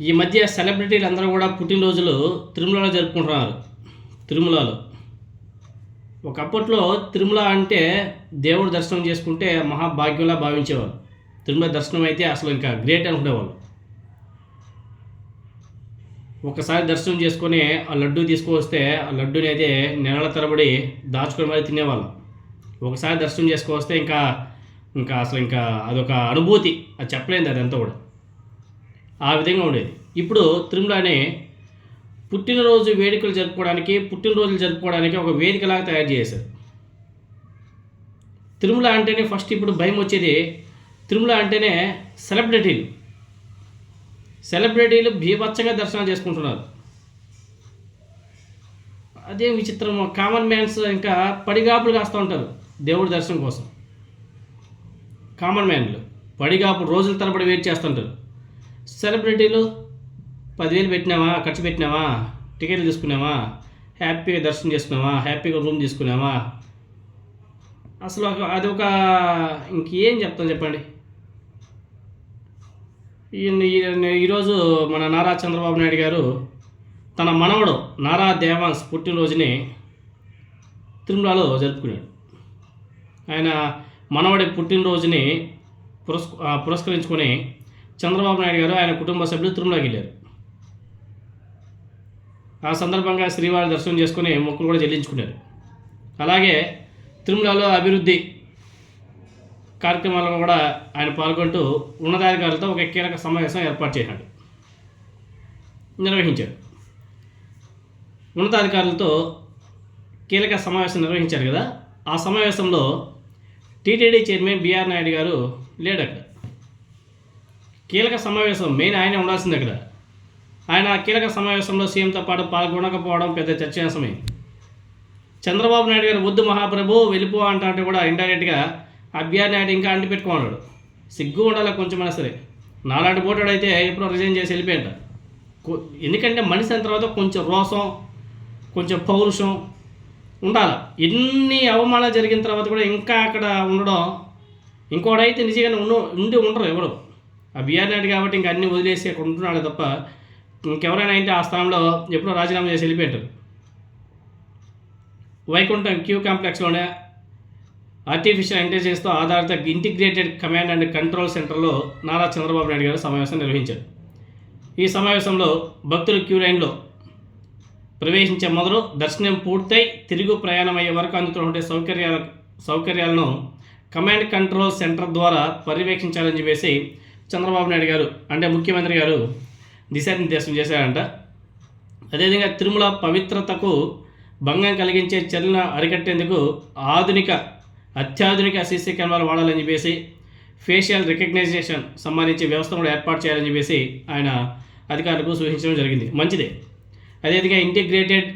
ఈ మధ్య సెలబ్రిటీలు అందరూ కూడా పుట్టినరోజులు తిరుమలలో జరుపుకుంటున్నారు. తిరుమలలో ఒకప్పట్లో తిరుమల అంటే దేవుడు దర్శనం చేసుకుంటే మహాభాగ్యంలా భావించేవారు. తిరుమల దర్శనం అయితే అసలు ఇంకా గ్రేట్ అనుకునేవాళ్ళు. ఒకసారి దర్శనం చేసుకొని ఆ లడ్డు తీసుకువస్తే ఆ లడ్డూని అయితే నెలల తరబడి దాచుకొని మరి తినేవాళ్ళం. ఒకసారి దర్శనం చేసుకొస్తే ఇంకా ఇంకా అసలు ఇంకా అదొక అనుభూతి, అది చెప్పలేదు అదంతా కూడా. ఆ విధంగా ఉండేది. ఇప్పుడు తిరుమలని పుట్టినరోజు వేడుకలు జరుపుకోవడానికి, పుట్టినరోజులు జరుపుకోవడానికి ఒక వేదికలాగా తయారు చేశారు. తిరుమల అంటేనే ఫస్ట్ ఇప్పుడు భయం వచ్చేది. తిరుమల అంటేనే సెలబ్రిటీలు బీభత్సంగా దర్శనాలు చేసుకుంటున్నారు. అదే విచిత్రం. కామన్ మ్యాన్స్ ఇంకా పడిగాపులు కాస్తూ ఉంటారు దేవుడి దర్శనం కోసం. కామన్ మ్యాన్లు పడిగాపులు రోజుల తరబడి వెయిట్ చేస్తుంటారు. సెలబ్రిటీలు 10,000 పెట్టినావా, ఖర్చు పెట్టినావా, టికెట్లు తీసుకున్నావా, హ్యాపీగా దర్శనం చేసుకున్నావా, హ్యాపీగా రూమ్ తీసుకున్నావా, అసలు అదొక ఇంకేం చెప్తాను చెప్పండి. ఈరోజు మన నారా చంద్రబాబు నాయుడు గారు తన మనవడు నారా దేవాన్స్ పుట్టినరోజుని తిరుమలలో జరుపుకున్నాడు. ఆయన మనవడి పుట్టినరోజుని పురస్కరించుకొని చంద్రబాబు నాయుడు గారు ఆయన కుటుంబ సభ్యులు తిరుమలకి వెళ్ళారు. ఆ సందర్భంగా శ్రీవారి దర్శనం చేసుకుని మొక్కులు కూడా చెల్లించుకున్నారు. అలాగే తిరుమలలో అభివృద్ధి కార్యక్రమాలను కూడా ఆయన పాల్గొంటూ ఉన్నతాధికారులతో ఒక కీలక సమావేశం ఏర్పాటు చేశాడు, నిర్వహించాడు. ఉన్నతాధికారులతో కీలక సమావేశం నిర్వహించారు కదా. ఆ సమావేశంలో టీటీడీ చైర్మన్ బిఆర్ నాయుడు గారు లేడు. అక్కడ కీలక సమావేశం మెయిన్ ఆయనే ఉండాల్సింది. అక్కడ ఆయన కీలక సమావేశంలో సీఎంతో పాటు పాల్గొనకపోవడం పెద్ద చర్చాంశమే. చంద్రబాబు నాయుడు గారు వద్దు మహాప్రభు వెళ్ళిపో అంటే కూడా ఇండైరెక్ట్గా బిఆర్ నాయుడు ఇంకా అంటి పెట్టుకున్నాడు. సిగ్గు ఉండాలి కొంచెమైనా సరే. నాలాంటి పోటాడు అయితే ఎప్పుడో రిజైన్ చేసి వెళ్ళిపోయాట. ఎందుకంటే మనిషి అయిన తర్వాత కొంచెం రోసం, కొంచెం పౌరుషం ఉండాలి. ఎన్ని అవమానాలు జరిగిన తర్వాత కూడా ఇంకా అక్కడ ఉండడం, ఇంకోడైతే నిజంగానే ఉండరు ఎవరు. ఆ బిఆర్ నాయుడు కాబట్టి ఇంకా అన్నీ వదిలేసి అక్కడ ఉంటున్నాడు తప్ప ఇంకెవరైనా అయితే ఆ స్థానంలో ఎప్పుడో రాజీనామా చేసి వెళ్ళిపోయారు. వైకుంఠం క్యూ కాంప్లెక్స్లోనే ఆర్టిఫిషియల్ ఇంటెలిజెన్స్తో ఆధారిత ఇంటిగ్రేటెడ్ కమాండ్ అండ్ కంట్రోల్ సెంటర్లో నారా చంద్రబాబు నాయుడు గారు సమావేశం నిర్వహించారు. ఈ సమావేశంలో భక్తులు క్యూ లైన్లో ప్రవేశించే మొదలు దర్శనం పూర్తయి తిరుగు ప్రయాణం అయ్యే వరకు అందుతున్నటువంటి సౌకర్యాలను కమాండ్ కంట్రోల్ సెంటర్ ద్వారా పర్యవేక్షించాలని చెప్పేసి చంద్రబాబు నాయుడు గారు అంటే ముఖ్యమంత్రి గారు దిశానిర్దేశం చేశారంట. అదేవిధంగా తిరుమల పవిత్రతకు భంగం కలిగించే చర్యలను అరికట్టేందుకు అత్యాధునిక సీసీ కెమెరాలు వాడాలని చెప్పేసి ఫేషియల్ రికగ్నైజేషన్ సంబంధించి వ్యవస్థను కూడా ఏర్పాటు చేయాలని చెప్పేసి ఆయన అధికారులకు సూచించడం జరిగింది. మంచిదే. అదేవిధంగా ఇంటిగ్రేటెడ్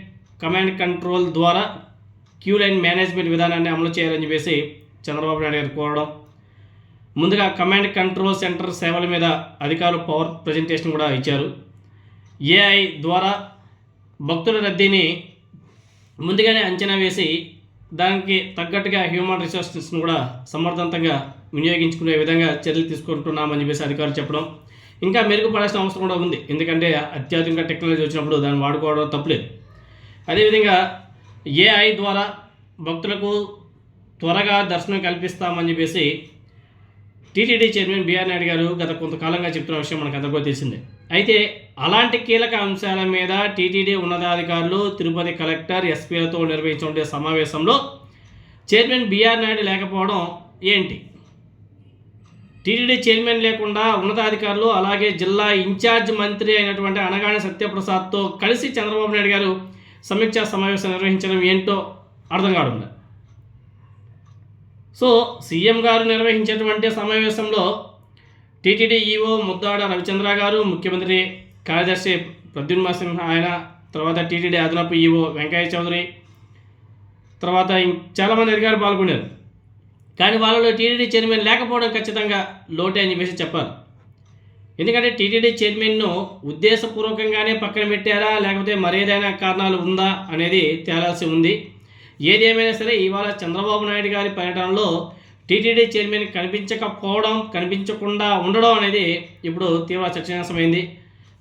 కమాండ్ కంట్రోల్ ద్వారా క్యూ లైన్ మేనేజ్మెంట్ విధానాన్ని అమలు చేయాలని చెప్పేసి చంద్రబాబు నాయుడు గారు కోరడం. ముందుగా కమాండ్ కంట్రోల్ సెంటర్ సేవల మీద అధికారులు పవర్ ప్రజెంటేషన్ కూడా ఇచ్చారు. ఏఐ ద్వారా భక్తుల రద్దీని ముందుగానే అంచనా వేసి దానికి తగ్గట్టుగా హ్యూమన్ రిసోర్సెస్ను కూడా సమర్థవంతంగా వినియోగించుకునే విధంగా చర్యలు తీసుకుంటున్నామని చెప్పేసి అధికారులు చెప్పడం. ఇంకా మెరుగుపడాల్సిన అవసరం కూడా ఉంది. ఎందుకంటే అత్యాధునిక టెక్నాలజీ వచ్చినప్పుడు దాన్ని వాడుకోవడం తప్పులేదు. అదేవిధంగా ఏఐ ద్వారా భక్తులకు త్వరగా దర్శనం కల్పిస్తామని చెప్పేసి టీటీడీ చైర్మన్ బిఆర్ నాయుడు గారు గత కొంతకాలంగా చెప్తున్న విషయం మనకు అందరికీ తెలిసిందే. అయితే అలాంటి కీలక అంశాల మీద టీటీడీ ఉన్నతాధికారులు, తిరుపతి కలెక్టర్, ఎస్పీలతో నిర్వహించే సమావేశంలో చైర్మన్ బిఆర్ నాయుడు లేకపోవడం ఏంటి? టీటీడీ చైర్మన్ లేకుండా ఉన్నతాధికారులు అలాగే జిల్లా ఇన్ఛార్జ్ మంత్రి అయినటువంటి అనగాని సత్యప్రసాద్తో కలిసి చంద్రబాబు నాయుడు గారు సమీక్షా సమావేశం నిర్వహించడం ఏంటో అర్థం కావడం. సో సీఎం గారు నిర్వహించేటువంటి సమావేశంలో టీటీడీ ఈఓ ముద్దాడ రవిచంద్ర గారు, ముఖ్యమంత్రి కార్యదర్శి ప్రద్యుమ్న సింహ ఆయన, తర్వాత టీటీడీ అదనపు ఈఓ వెంకయ్య చౌదరి, తర్వాత చాలామంది అధికారులు పాల్గొన్నారు. కానీ వాళ్ళలో టీటీడీ చైర్మన్ లేకపోవడం ఖచ్చితంగా లోటే అని చెప్పేసి చెప్పాలి. ఎందుకంటే టీటీడీ చైర్మన్ను ఉద్దేశపూర్వకంగానే పక్కన పెట్టారా లేకపోతే మరేదైనా కారణాలు ఉందా అనేది తేలాల్సి ఉంది. ఏది ఏమైనా సరే ఇవాళ చంద్రబాబు నాయుడు గారి పర్యటనలో టీటీడీ చైర్మన్ కనిపించకుండా ఉండడం అనేది ఇప్పుడు తీవ్ర చర్చనీయాంశమైంది.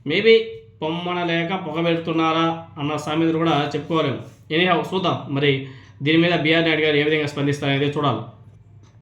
మేబీ పొమ్మనలేక పొగ పెడుతున్నారా అన్న సామెతలు కూడా చెప్పుకోలేము. ఎనీహౌ చూద్దాం మరి దీని మీద బిఆర్ నాయుడు గారు ఏ విధంగా స్పందిస్తారనేది చూడాలి.